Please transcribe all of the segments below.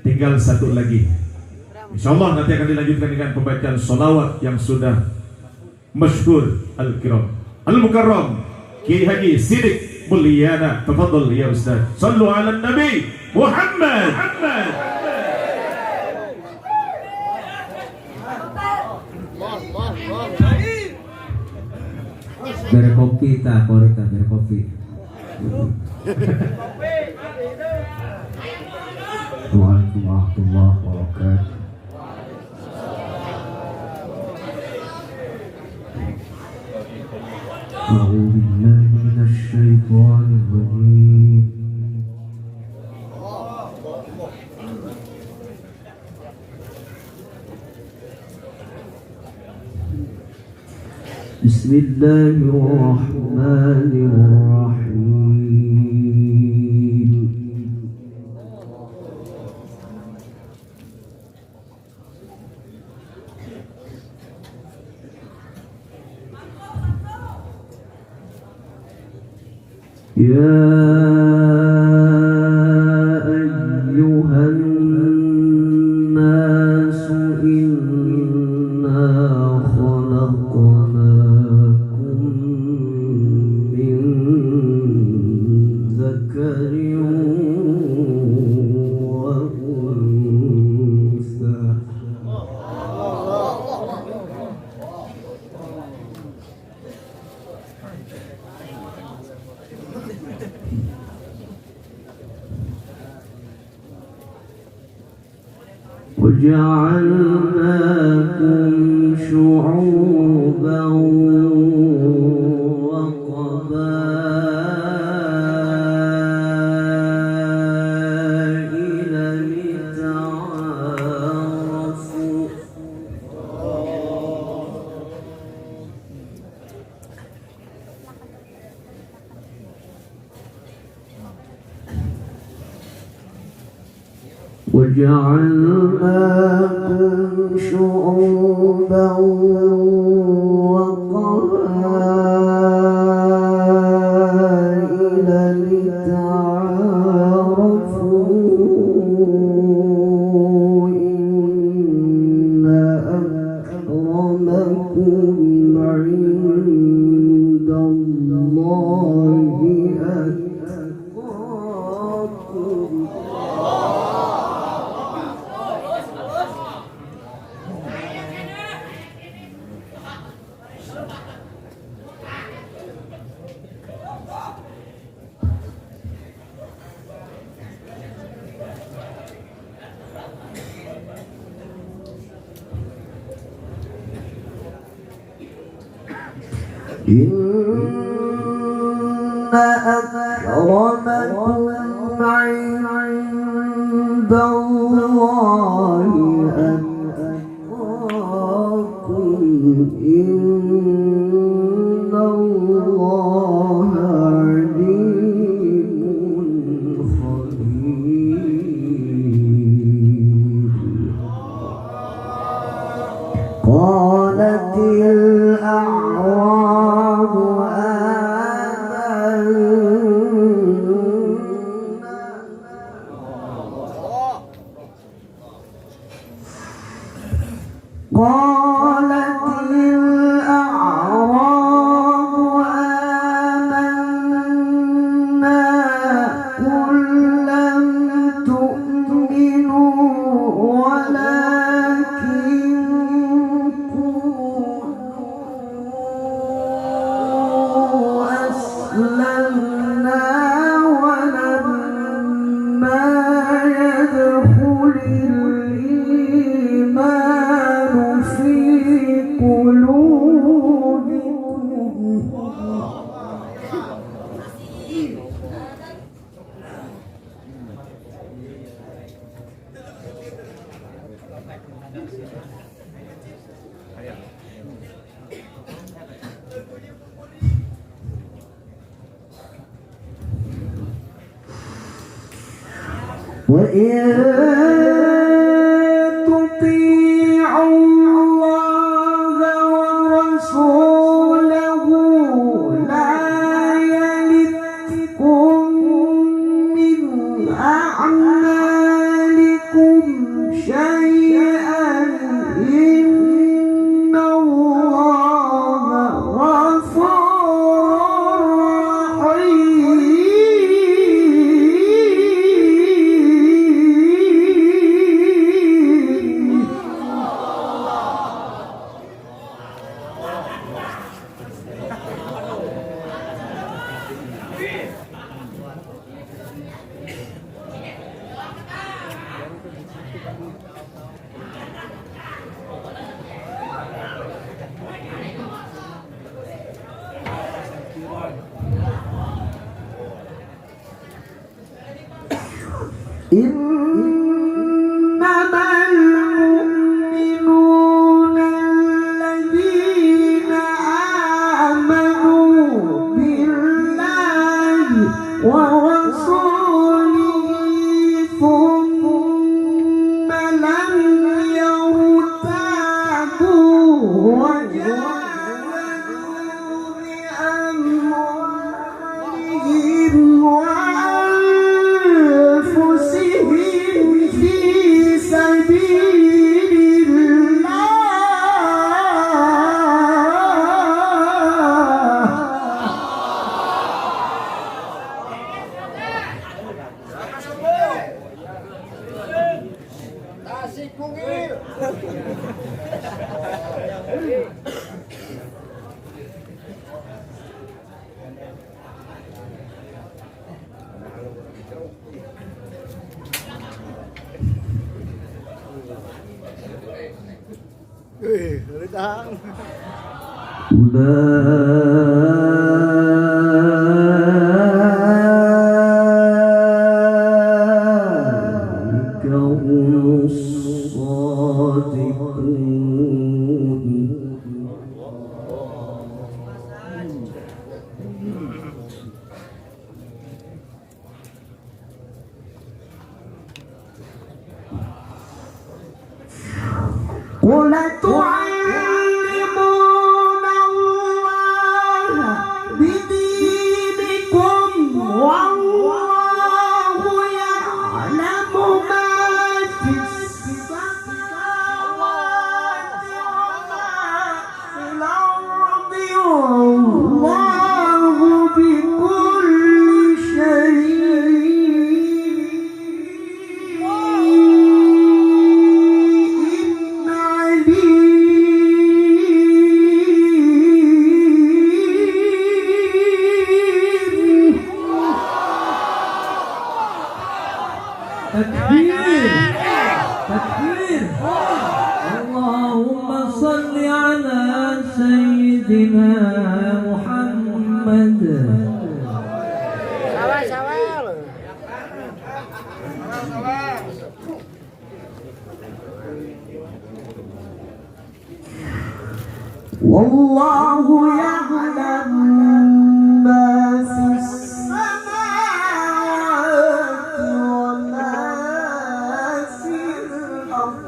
Tinggal satu lagi. Insyaallah nanti akan dilanjutkan dengan pembacaan sholawat yang sudah masyhur al-kiram al-mukarram Kiai Haji Sidik Mulyana. Tafadhal ya Ustaz. Sallu ala Nabi Muhammad. Bere kopi tak korita bere kopi. Waalaikumsalam warahmatullahi wabarakatuh. A'udzu billahi minasy syaithanir rajim. Bismillahirrahmanirrahim. Ya ayyuhan nasu inna khalaqnakum min dzakarin wa untha. وجعلناكم شعوبا وقبائل لتعارفوا. وجعلناكم شعوبا وقبائل لتعارفوا إن أكرمكم عند الله أتقاكم. إن أكرمكم عند الله أتقاكم إن الله عليم خبير. قالت الأعراب آمنا وإن تطيعوا الله ورسوله لا يلتكم من أعمالكم شيئا إن الله غفور رحيم. إنما المؤمنون الذين آمنوا بالله ورسوله ثم لم يرتابوا وجاهدوا بأموالهم وأنفسهم في سبيل أولئك هم الصادقون. قل تعلمون الله بدينكم والله يعلم ما في السماوات وما في الأرض والله بكل شيء تكبير تكبير. اللهم صل على سيدنا محمد. والله يعلم ما في السماوات وما في الأرض.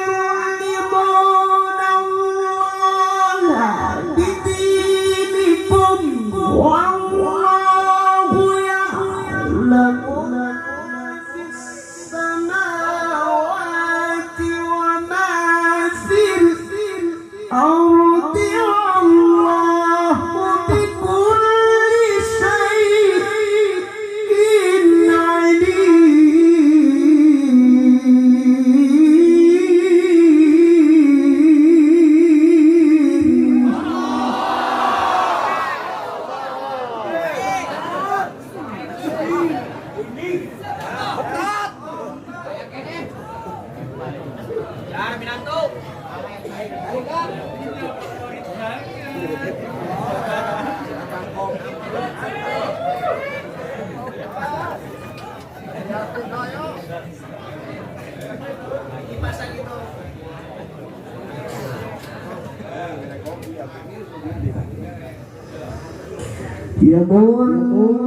أتعلمون الله بدينكم والله يعلم ما في السماوات وما في الأرض والله بكل شيء عليم.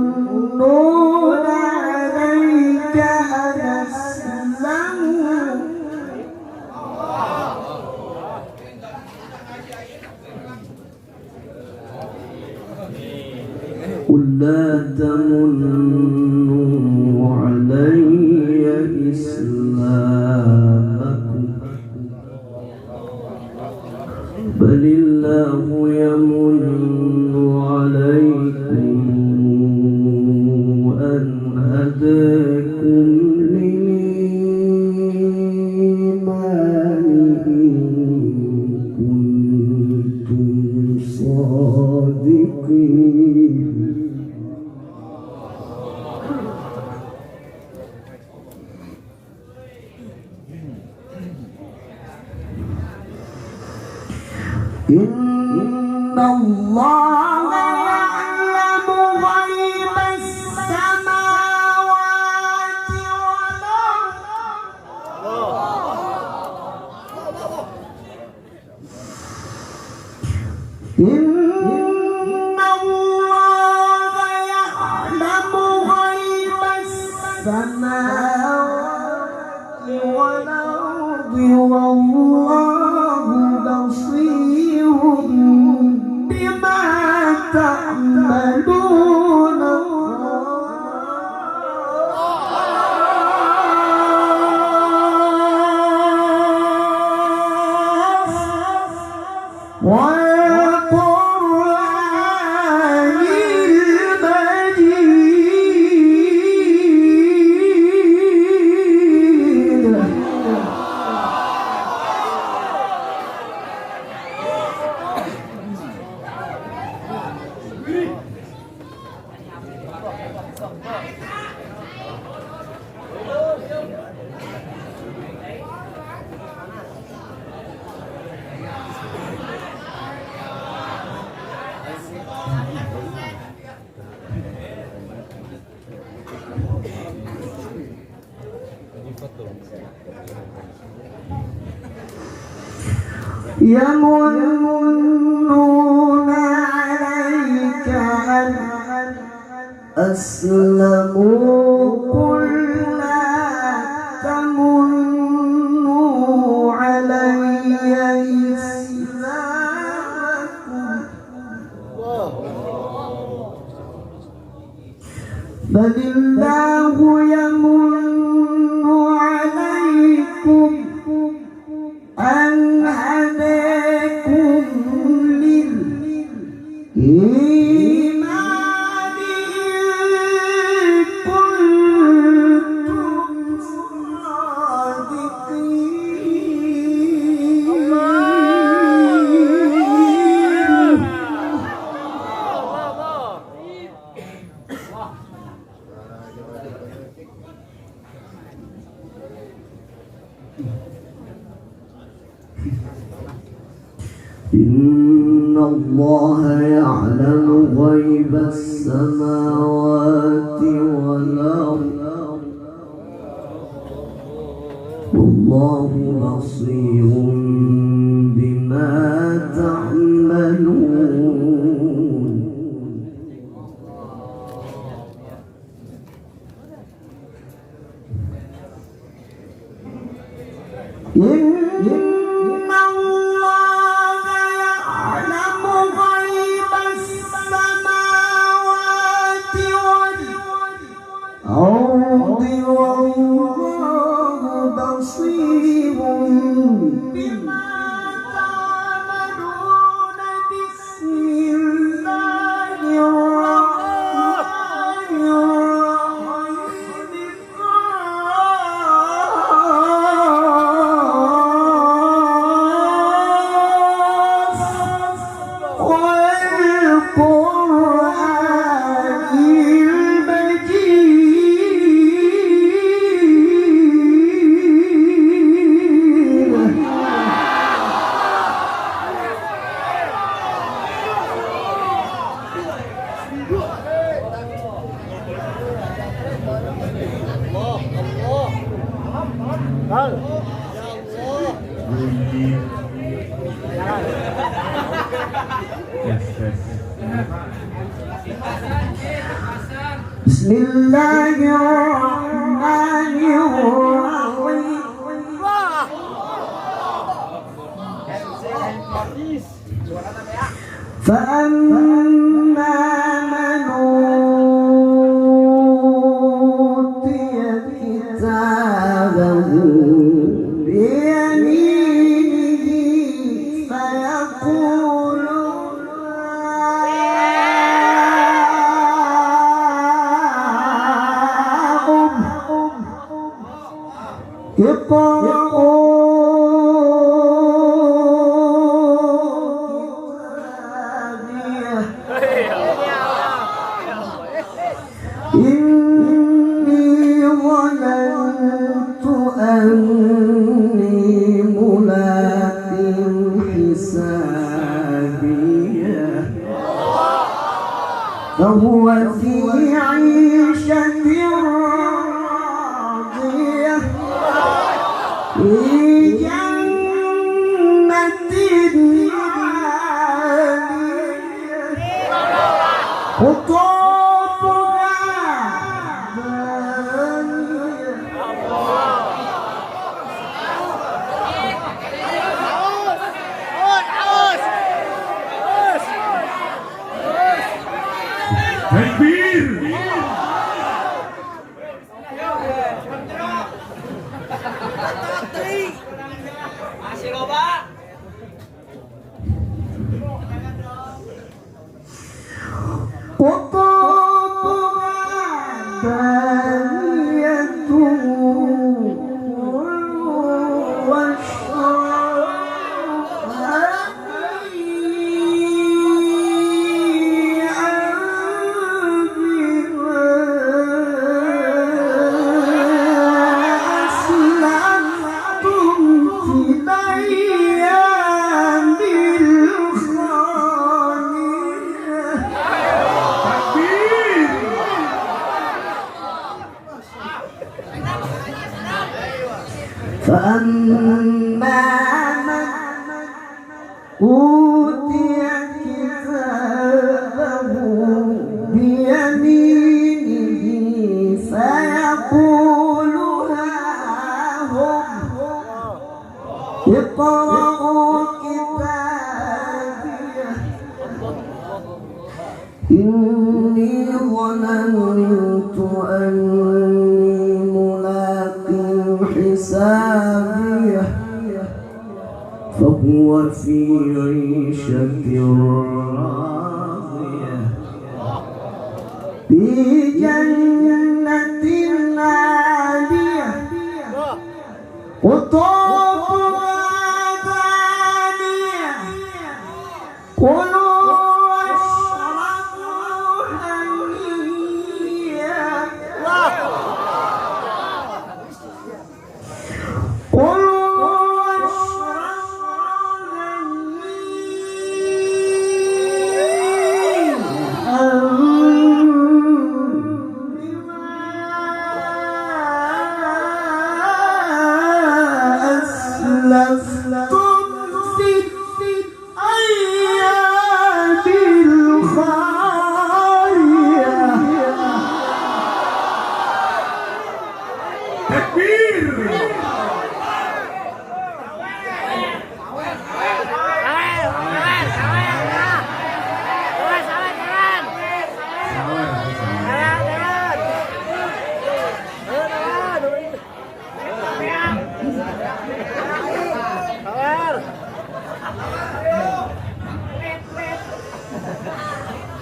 يمنون عليك أن أسلموا قل لا تمنوا علي إسلامكم بل الله يمن عليكم أن هداكم للإيمان إن كنتم صادقين إن الله يعلم غيب السماوات والأرض إن الله يعلم غيب السماوات والأرض والله بصير بما تعملون والقرآن المجيد يمنون عليك أن أسلموا قل لا تمنوا علي إسلامكم بل الله يمن عليكم أن هداكم للإيمان إن كنتم إن الله يعلم غيب السماوات والأرض والله بصير بما تعملون إن الله يعلم غيب السماوات والأرض والله بصير بما تعملون بسم الله الرحمن الرحيم Bismillahirrahmanirrahim. فأما من أوتي كتابه بيمينه فيقول إني ظننت أني ملاق حسابيه فهو في عيشة راضية في جنة عالية قطوفها دانية Takbir. Masih loba. فأما من أوتي كتابه بيمينه فيقول هاهم اقرءوا كتابيه إني ظننت أني ملاق حسابيه فهو في عيشة راضية في جنة عالية قطوفها دانية كلوا واشربوا هنيئا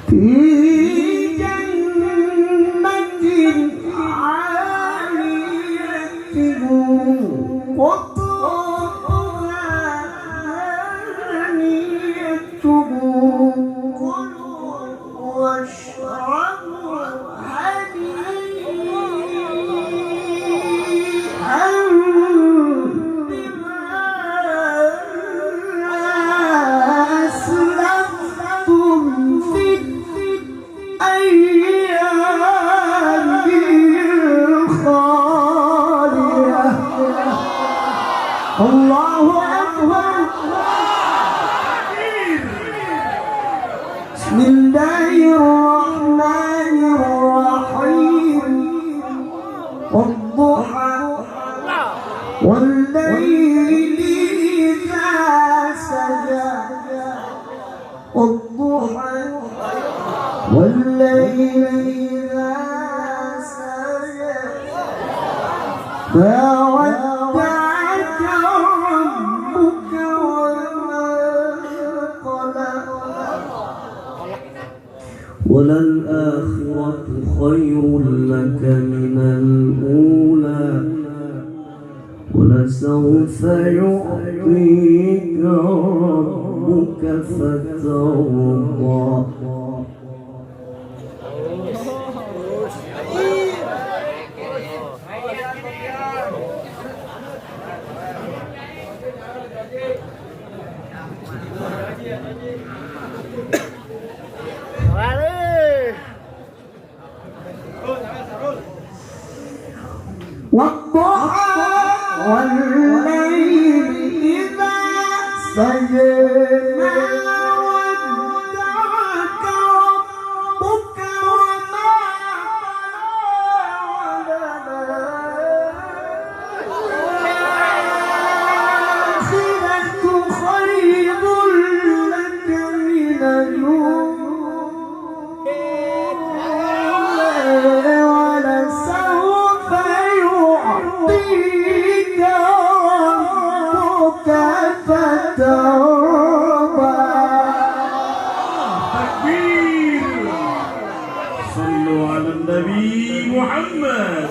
في جنة عالية قطوفها دانية كلوا واشربوا هنيئا بما أسلفتم في الأيام الخالية بسم الله الرحمن الرحيم والضحى والليل إذا سجى والضحى والليل إذا سجى ما ودعك ربك وما قلى وللآخرة خير لك من الأولى ولسوف يعطيك ربك فترضى والضحى والليل إذا سجى ما ودعك ربك وما قلى والآخرة خير لك من الأولى ولسوف يعطيك ربك فترضى تكبير. صلوا على النبي محمد.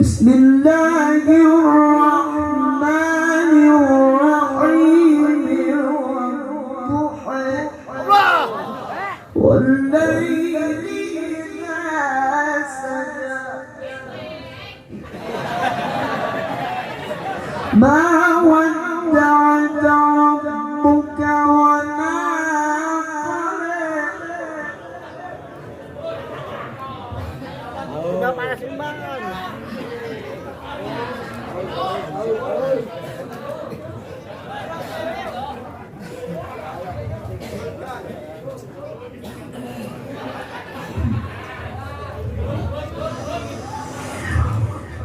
بسم الله الرحمن الرحيم والضحى والليل إذا سجى ما ودعك ربك وما قلى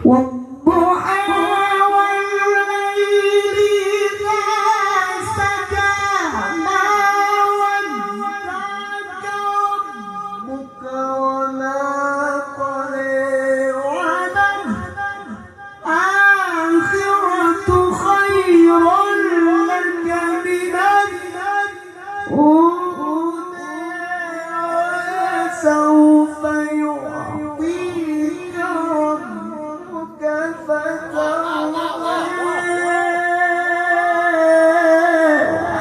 والضحى والليل إذا سجى ما ودعك ربك وما قلى وللآخرة خير لك من الأولى سوف يعطيك ربك فترضى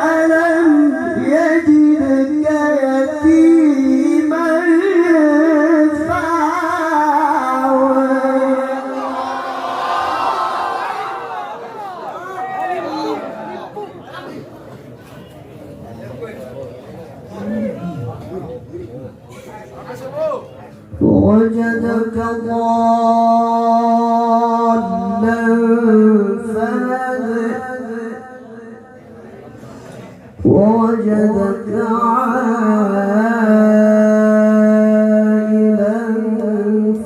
ألم يجدك يتيما فآوى ووجدك ضالا فهدى ووجدك عائلا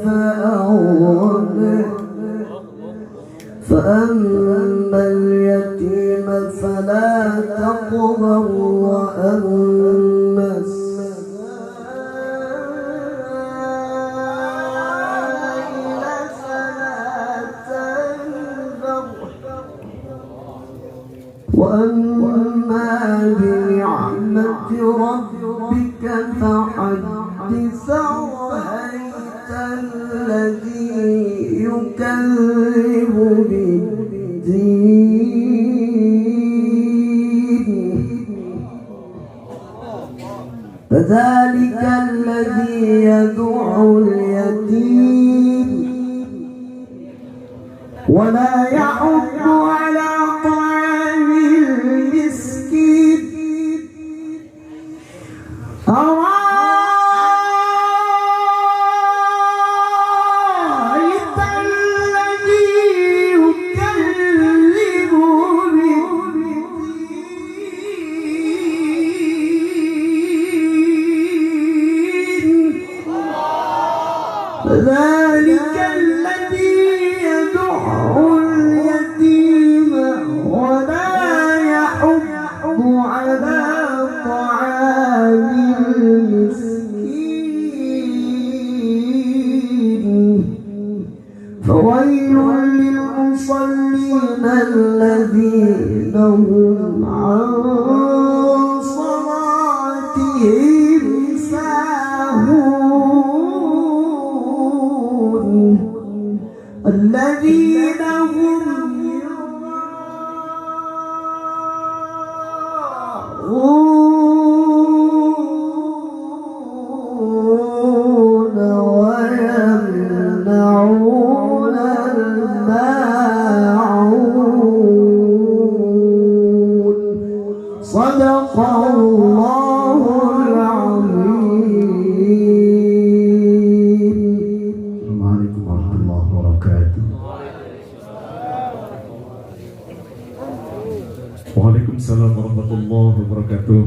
فأغنى فأما اليتيم فلا تقهر وأما السائل فلا تنبر وأما بنعمة ربك فحدث رأيت الذي يكذب بالدين فذلك الذي يدعو اليتيم ولا يحض على طعام المسكين أرأيت الذي يكذب بالدين فذلك الذي يدع اليتيم ولا يحض على طعام المسكين فويل للمصلين الذين هم عن صلاتهم ساهون الذين هم يراءون ويمنعون الماعون صدق الله العظيم. السلام عليكم ورحمة الله وبركاته. Waalaikumsalam warahmatullahi wabarakatuh.